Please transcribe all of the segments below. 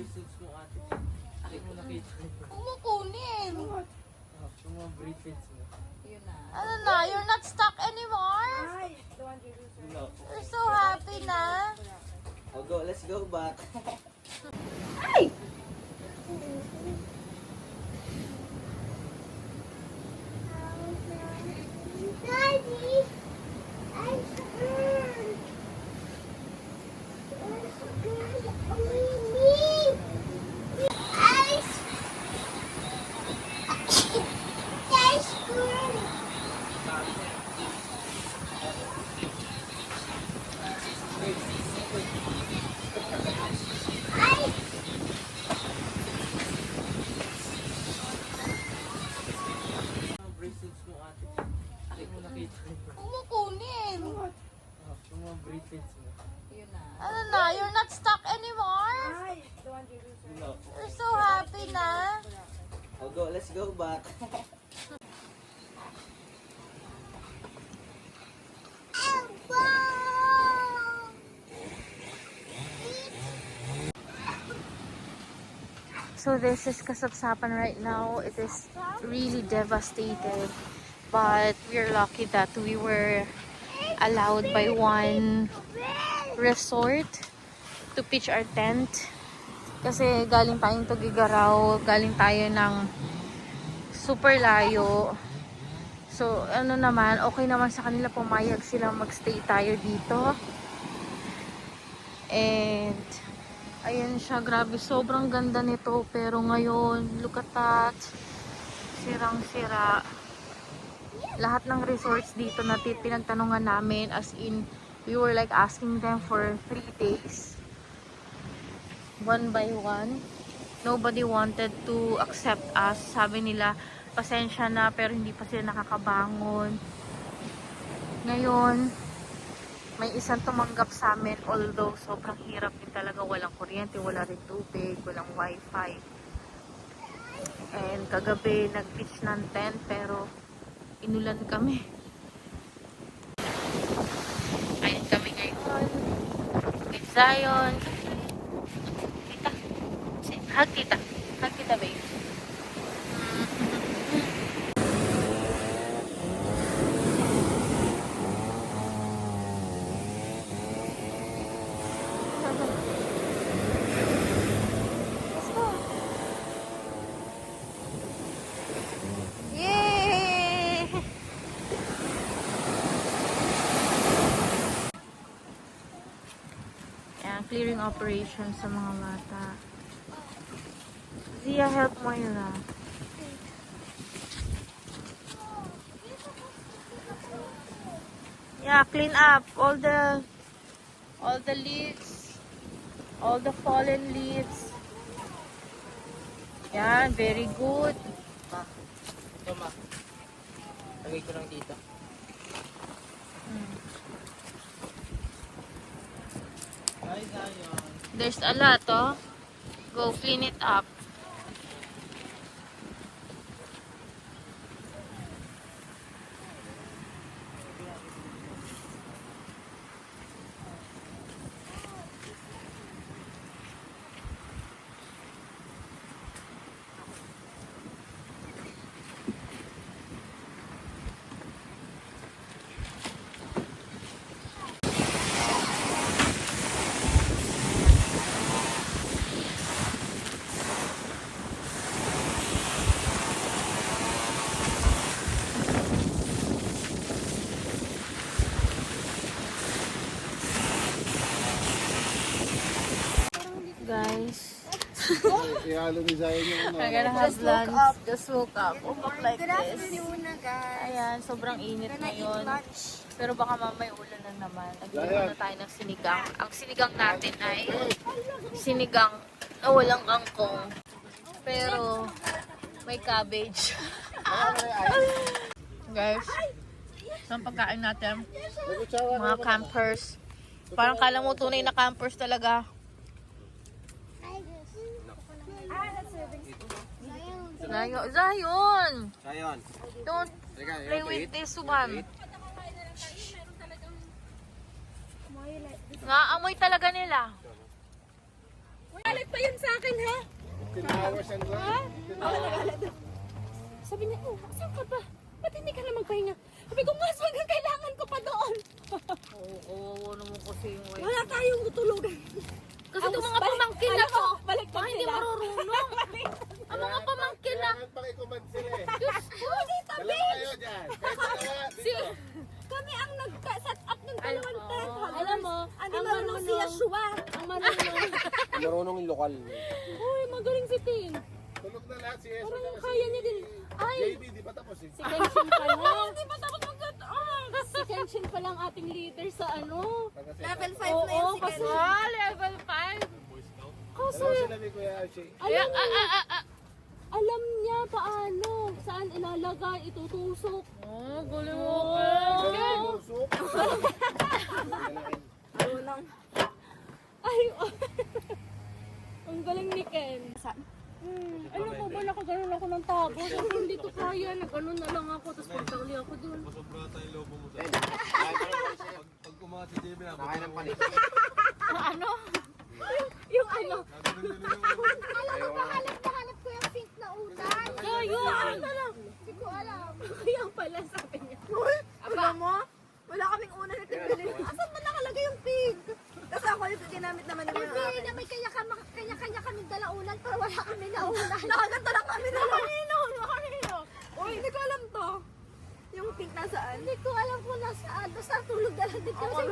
bracelets mo ate. Hindi mo nakita. Kumukunin. Yung mga bracelets mo. Ano na, you're not stuck anymore? No. You're so happy na. Oh, go. Let's go back. Ay! Daddy, ice cream. Ice cream. Ice. Ice cream. Ice. Mga bracelets mo ate. Hindi mo nakita. Kumukunin. Yung mga bracelets mo. Ano na, you're not stuck anymore? No. You're so happy na. Oh, go. Let's go back. So this is Kasapsapan right now. It is really devastated. But we're lucky that we were allowed by one resort to pitch our tent. Kasi galing tayong Tugigaraw, galing tayo ng super layo. So ano naman, okay naman sa kanila, pumayag sila magstay tayo dito. And ayan siya, grabe, sobrang ganda nito. Pero ngayon, look at that. Sirang-sira. Lahat ng resorts dito na pinagtanungan namin, as in, we were like asking them for 3 days. One by one. Nobody wanted to accept us. Sabi nila, pasensya na, pero hindi pa sila nakakabangon. Ngayon, may isang tumanggap sa amin, although sobrang hirap din talaga, walang kuryente, wala rin tubig, walang wifi. And kagabi nag-pitch ng tent pero inulan kami. Ayun kami ngayon with Zion. Tita, hug tita, babe. Clearing operations sa mga bata. Zia, help Moira. Yeah, clean up all the leaves, all the fallen leaves. Yan, very good. Ma. Ito, ma. Lagay ko lang dito. Hi, Zion. There's a lot, oh. Go clean it up. Guys, Ihalo ni Zion yung ano. we're gonna have lunch. Just woke up. Woke up like Good this. afternoon na, guys. Ayan, sobrang init Gonna eat ngayon. lunch. Pero baka mamay ulan na naman. Nagluluto na tayo ng sinigang. Ang sinigang natin ay sinigang na walang kangkong. Pero may cabbage. Guys, ang pagkain natin, mga campers. Parang kala mo tunay na campers talaga. Zion! Zion. Don't play with this one. Nga, amoy talaga nila. Galit pa yun sa akin, ha? 15 hours and one. Sabi niya, oh, saan ka ba? Ba't hindi ka na magpahinga? Sabi ko, mas hanggang kailangan ko pa doon. Oo, naman kasi yung wife. Wala tayong tutulugan. Kasi itong mga pamangkin na to, balik baka hindi marurunong. Ang mga pamangkin na. Kailangan pang i-command sila eh. Diyos ko, dito, Dalawa kayo dyan. Kahit dalawa, dito. kami ang nag-set up ng dalawang tent. Alam mo, Hindi marunong si Yashua. ang marunong. Marunong yung lokal. Uy, magaling si Tin. Tulog na lahat si Yeso. Parang kaya niya din. Ay, JB, di pa tapos eh. Si Kenshin pa lang. hindi pa tapos Si Kenshin pa lang ating leader sa ano. Level 5 na yun si kasi level 5. Kasi, Dalawa sila ni Kuya Archie. alam niya paano, saan ilalagay, itutusok. Oh, gulo mo. Tusok. Ay, ang galing ni Ken. Ano ko ba, nakaganon ako ng tabo. Sabi, hindi to kaya, nag-ano na lang ako, tapos pagtauli ako dun. Pag kumakas si JB na, kakain ng panik. Ano? Yung ano? Alam mo, hanap ko yung pink na utan. Yun! Hindi ko alam. Kaya pala sabi niya. Alam mo, wala kaming una na tinbili. Asan ba nakalagay yung pig? Kasi ako yung ginamit naman ng mga Hindi akin. na may kanya-kanya kaming dalaunan pero wala kami naunan. Nakaganto lang kami na kanino. Uy, hindi ko alam to. Yung pink nasaan? Hindi ko alam kung nasaan. Basta tulog na lang din kasi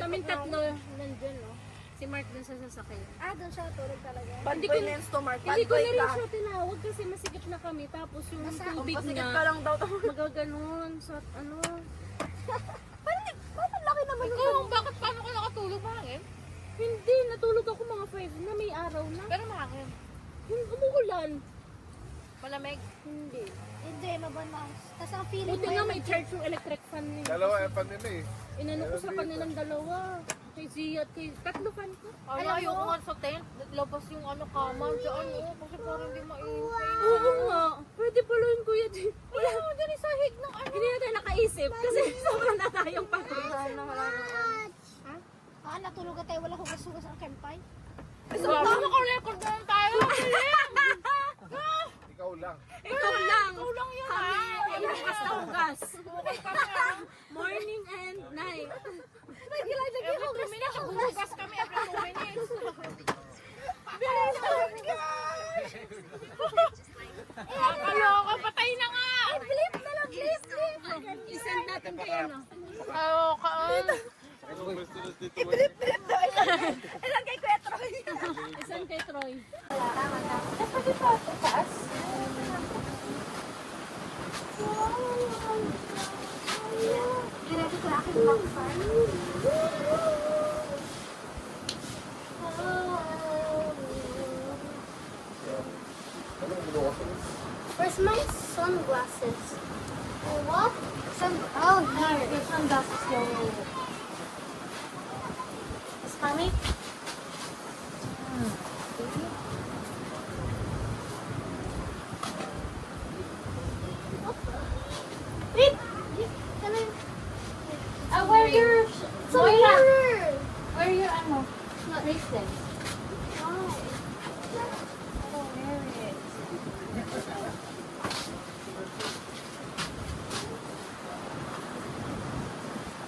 Kaming tatlo nandyan, no? Si Mark dun sa sasakyan. doon siya tulog talaga. Bad boy na yung stomach. Bad Hindi ko boy na rin ka. siya tinawag kasi masikip na kami. Tapos yung tubig Pasikip ka niya, lang daw. magaganon sa ano. Bakit laki naman yung Ikaw, bakit paano ka nakatulog mahangin? Hindi, natulog ako mga 5 na may araw na. Pero mahangin. Yung umuulan. Malamig. Hindi. Hindi, mabanas. Tapos ang feeling Buti nga may charge yung electric fan niya. Dalawa yung pan nila eh. Inano ko sa kanilang dalawa. Kay Zia at kay tatlo fan ko. Ay, ayoko nga sa tent. Labas yung ano, kama dyan. Kasi parang hindi mainit. Oo nga. Pwede pala yun kuya. Wala mo dyan sa hig ng ano. Hindi na tayo nakaisip kasi sobrang na tayong pagod. natulog tayo. Wala hugas-hugas ang kempay. Tama ko record na lang tayo. Ikaw lang. Ikaw lang. Ikaw lang yun. Kami ay hugas na hugas. Morning and night. Every 2 minutes, hugas kami every 2 minutes. Nakaloka, patay na nga. Flip na lang, flip. Isend natin kay ano. Nakaloka. Ilan kay Kuya Troy? Isend kay Troy. Ready ko aking backfire. Where's my sunglasses? Oh, what? Oh, here. Your sunglasses going. Is mommy? Wait! Can I... wear your... Wear your, bracelet. Why? I don't wear it.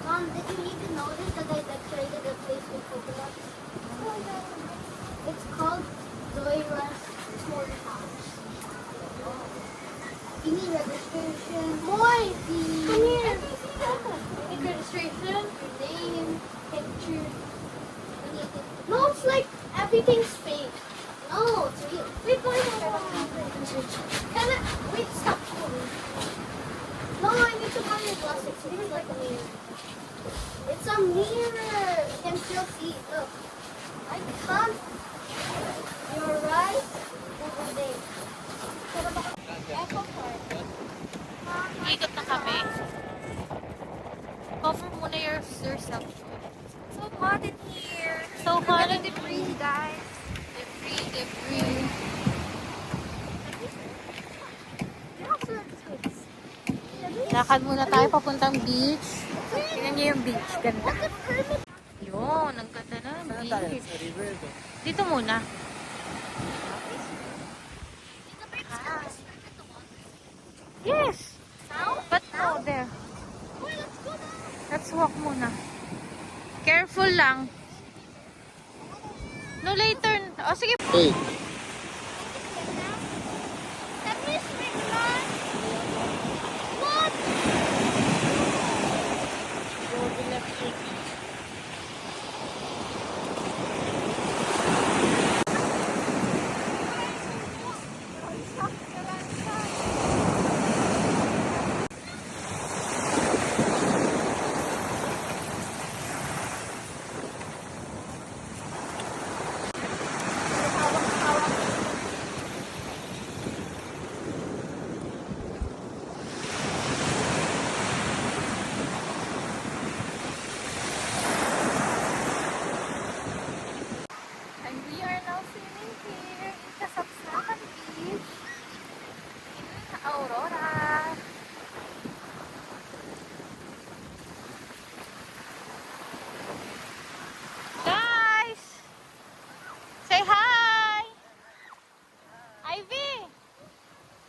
Mom, did you even notice that I decorated the place with coconuts? It's called Doira's Small House. You need registration. Boy, come here. You need registration, your name, picture. No, it's like everything's fake. No, it's real. Wait, boy, can I? Wait, stop. No, I need to buy your glasses. It looks like a mirror. It's a mirror. You can still see. Look. I can't. You're right over there. Echo Park. Ikot na kami. Cover muna yourself. So hot in here. So hot. Debris, guys. Debris. Lakad muna tayo papuntang beach. Tingnan niyo yung beach. Ganda. Yun, ang ganda na. Hindi. Sa river to. Dito muna. Yes! But no, there. Let's walk muna. Careful lang. No, later. O, sige. Hey. Let me swim, Lord. What? And we are now swimming here in Kasapsakan Beach in Aurora. Guys! Say hi! Ivy!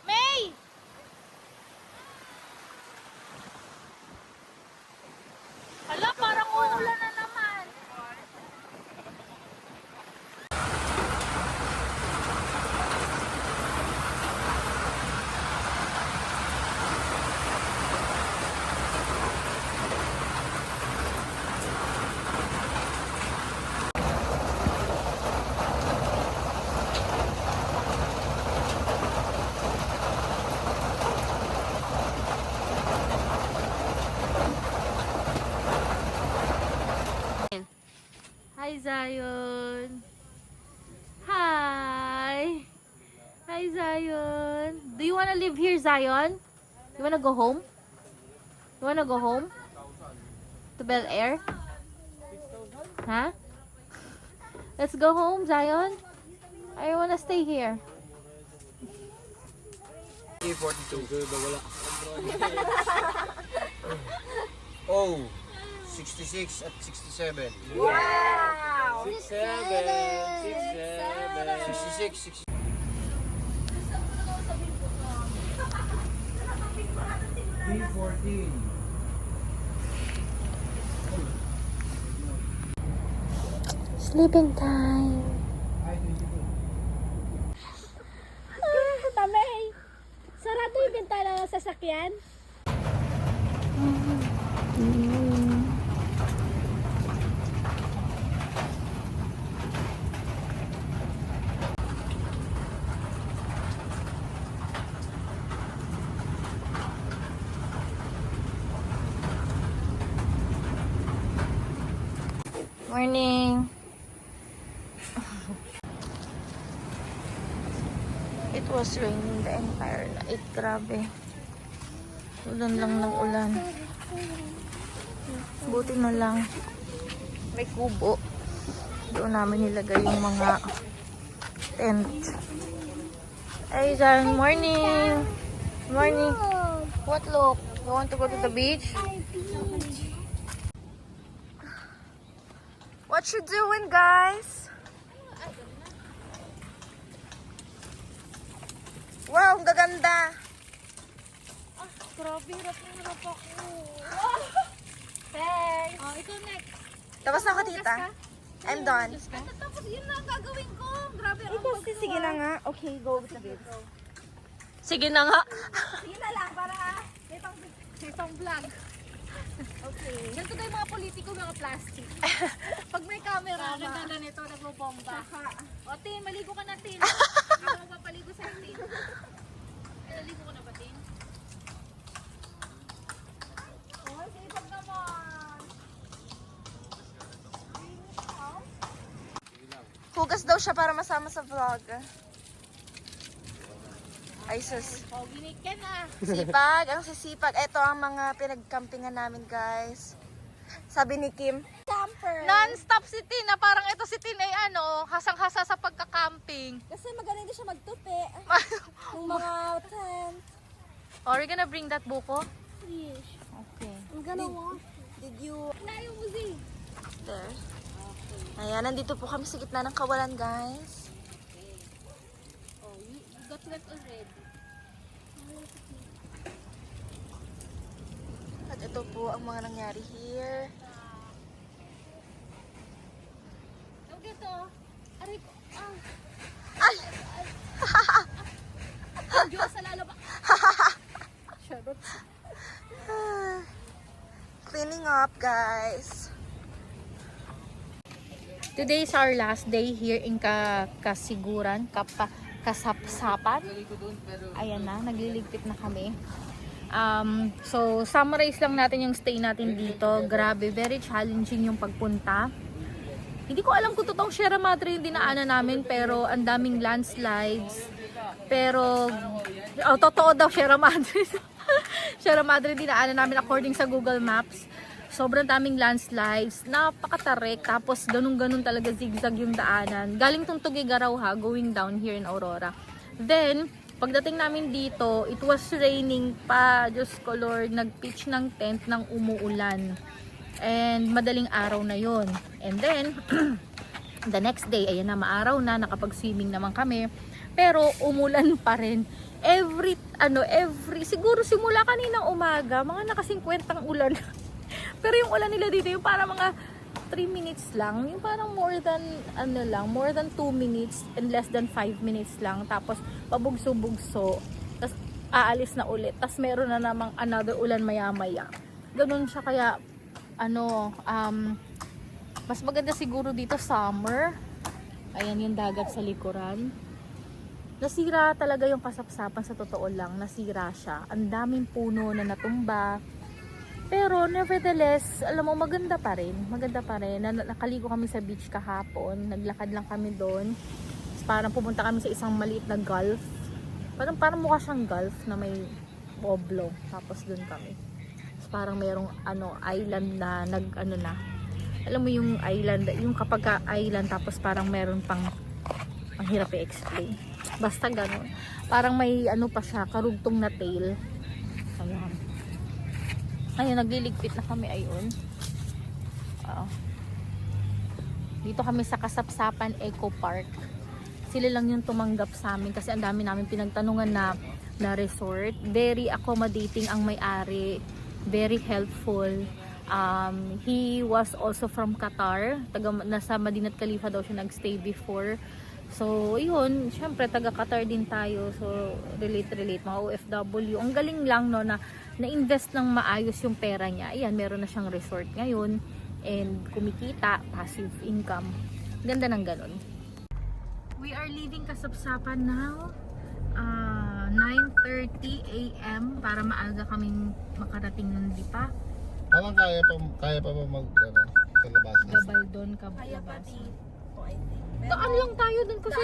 May! Hala, parang uulan na naman. Hi, Zion. Hi. Hi, Zion. Do you want to live here, Zion? You want to go home? You want to go home? To Bel Air? Huh? Let's go home, Zion. I want to stay here. A42. Oh, 66 at 67. Wow! 6, 7, 6, 7. 66, 60. B14. Sleeping time. Tamay. Sarado yung bintana ng sasakyan. Morning. It was raining the entire night. Grabe. Ulan lang ng ulan. Buti na lang. May kubo. Doon namin nilagay yung mga tent. Hey, Jan. Morning. Morning. What look? You want to go to the beach? What you doing, guys? Wow, ang gaganda. Grabe, hirap na hirap ako. Thanks. Oh, ikaw next. Tapos na ako, tita. I'm done. Tapos yun na ang gagawin ko. Grabe ang Sige na nga. Okay, go with the bits. Sige na nga. Sige na lang, para may pang vlog. Okay. Ganito tayo mga politiko, mga plastic. Pag may camera, ganda nito, nagbobomba. O, Tin, maligo ka na, Tin. Ako magpapaligo sa'yo, Tin. Naligo ko na ba, Tin? Oh, sipag naman. Hugas daw siya para masama sa vlog. Ay, sus. O, ginig ka na. Sipag, ang sisipag. Ito ang mga pinagkampingan namin, guys. Sabi ni Kim, camper. Non-stop si Tina. Parang ito si Tina ay ano, hasang-hasa sa pagka-camping. Kasi magaling din siya magtupi. Yung mga tent. Are you gonna bring that buko? Yes. Okay. I'm gonna walk. Did you... Layo mo, Z. There. Ayan, nandito po kami sa gitna ng kawalan, guys. Oh, you got wet already. At ito po ang mga nangyari here. Look ito. Aray ko. Ay! Diyos, sa lalaba. Cleaning up, guys. Today is our last day here in Kasiguran, Kasapsapan. Ayan na, nagliligpit na kami. So, summarize lang natin yung stay natin dito. Grabe, very challenging yung pagpunta. Hindi ko alam kung totoong Sierra Madre yung dinaanan namin, pero ang daming landslides. Pero, totoo daw Sierra Madre. Sierra Madre dinaanan namin according sa Google Maps. Sobrang daming landslides, napakatarik, tapos ganun-ganun talaga zigzag yung daanan. Galing tong Tugigaraw ha, going down here in Aurora. Then, pagdating namin dito, it was raining pa, Diyos ko Lord, nag-pitch ng tent ng umuulan. And madaling araw na yon. And then, the next day, ayan na, maaraw na, nakapag-swimming naman kami. Pero umulan pa rin. Siguro simula kaninang umaga, mga naka-50 ulan. Pero yung ulan nila dito, yung parang mga 3 minutes lang, yung parang more than 2 minutes and less than 5 minutes lang. Tapos pabugso-bugso, tapos aalis na ulit. Tapos meron na namang another ulan maya-maya. Ganun siya, kaya mas maganda siguro dito summer. Ayan yung dagat sa likuran. Nasira talaga yung Kasapsapan, sa totoo lang. Nasira siya. Ang daming puno na natumba. Pero nevertheless, alam mo, maganda pa rin. Maganda pa rin. Nakaligo kami sa beach kahapon. Naglakad lang kami doon. Parang pumunta kami sa isang maliit na gulf. Parang mukha siyang gulf na may oblong. Tapos doon kami. Parang mayroong island na alam mo yung island, yung kapag island tapos parang meron pang ang hirap i-explain. Basta gano'n. Parang may pa siya, karugtong na tail. Ayan. Ayun, nagliligpit na kami, ayun. Dito kami sa Kasapsapan Eco Park. Sila lang yung tumanggap sa amin kasi ang dami namin pinagtanungan na resort. Very accommodating ang may-ari. Very helpful. He was also from Qatar. Nasa Madinat Khalifa daw siya nagstay before. So, yun, syempre taga Qatar din tayo. So, relate mga OFW. Ang galing lang no na na-invest ng maayos yung pera niya. Ayan, meron na siyang resort ngayon and kumikita, passive income. Ganda ng ganun. We are leaving Kasapsapan now. 9:30 AM para maaga kaming makarating ng Lipa. Parang kaya pa ba kalabasa? Gabaldon, Kababasa. Daan lang tayo dun kasi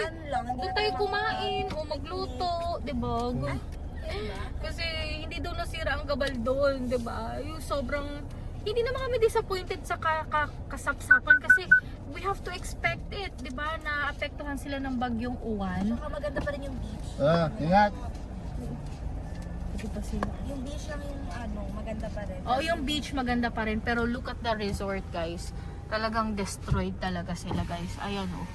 doon tayo kumain o magluto, diba? Kasi hindi daw nasira ang Gabaldon, diba? Yung sobrang, hindi naman kami disappointed sa Kasapsapan kasi we have to expect it, diba? Na apektuhan sila ng bagyong Uwan. Saka maganda pa rin yung beach. Ingat! Hindi pa sila. Yung beach lang yung maganda pa rin. Oh, yung beach maganda pa rin, pero look at the resort, guys. Talagang destroyed talaga sila, guys. Ayan oh.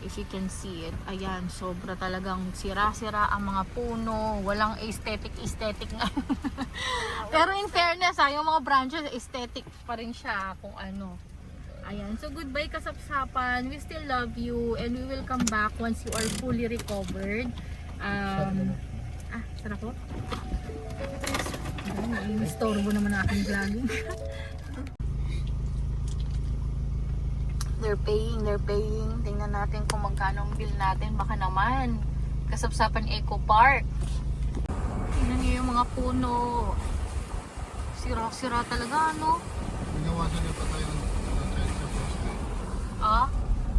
If you can see it, ayan, sobra talagang sira-sira ang mga puno, walang aesthetic nga. Pero in fairness, yung mga branches, aesthetic pa rin siya kung ano. Ayan, so goodbye Kasapsapan, we still love you and we will come back once you are fully recovered. Sarap po. Istorbo naman ang aking vlogging. They're paying. Tingnan natin kung magkano ang bill natin. Baka naman. Kasapsapan Eco Park. Tingnan niyo yung mga puno. Sira-sira talaga, no? Pinawasan niyo pa tayo ng sa poste.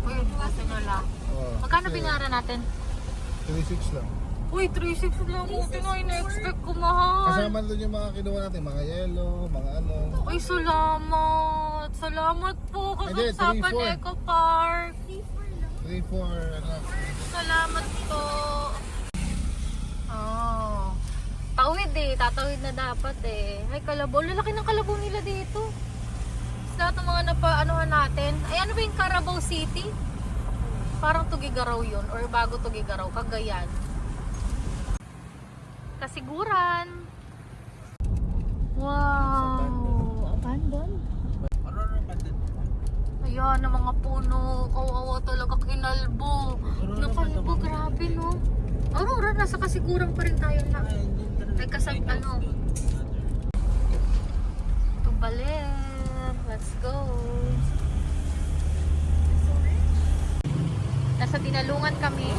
Uy, nasa nyo lang. Magkano binayaran natin? 3.6 lang. Uy, 3.6 lang. Buti nga, ina-expect ko mahal. Kasama doon yung mga kinuha natin, mga yellow, mga Uy, salamat. Salamat po. Kasapsapan Hindi, 3-4. Eco Park. 3-4, Salamat po. Tawid tatawid na dapat eh. Ay, kalabaw. Lalaki ng kalabaw nila dito. lahat ng mga napaanuhan natin. Ay, ano ba yung Carabao City? Parang Tugigaraw yun. Or bago Tugigaraw. Cagayan. Kasiguran. Wow. Abandon. Ayan, ang mga puno. Kawawa talaga kinalbo. Nakalbo, grabe no. Aurora, nasa kasiguran pa rin tayo na. Ay, kasag, ano. Tumbalik. Let's go. Nasa Tinalungan kami.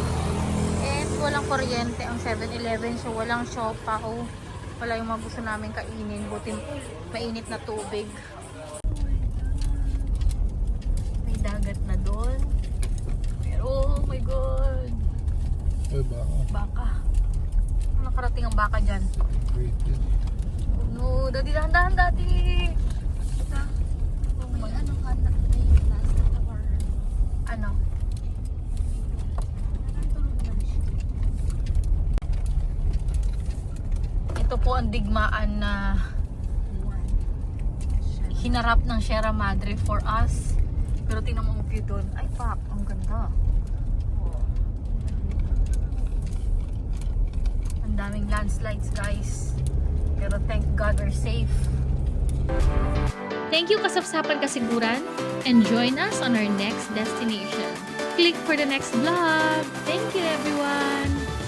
And walang kuryente ang 7-Eleven. So, walang siopaw. Wala yung mga gusto namin kainin. Buti mainit na tubig. May dagat na doon. Pero, oh my God. Uy, baka. Baka. Nakarating ang baka dyan. Rated. Oh no, dati dahan-dahan dati. Oh my, Ano ka na? May last or... ano? Ito po ang digmaan na hinarap ng Sierra Madre for us. Pero tingnan mo ang view doon. Ay pak, ang ganda. Oh. Ang daming landslides guys. Pero thank God we're safe. Thank you Kasapsapan Kasiguran and join us on our next destination. Click for the next vlog. Thank you everyone!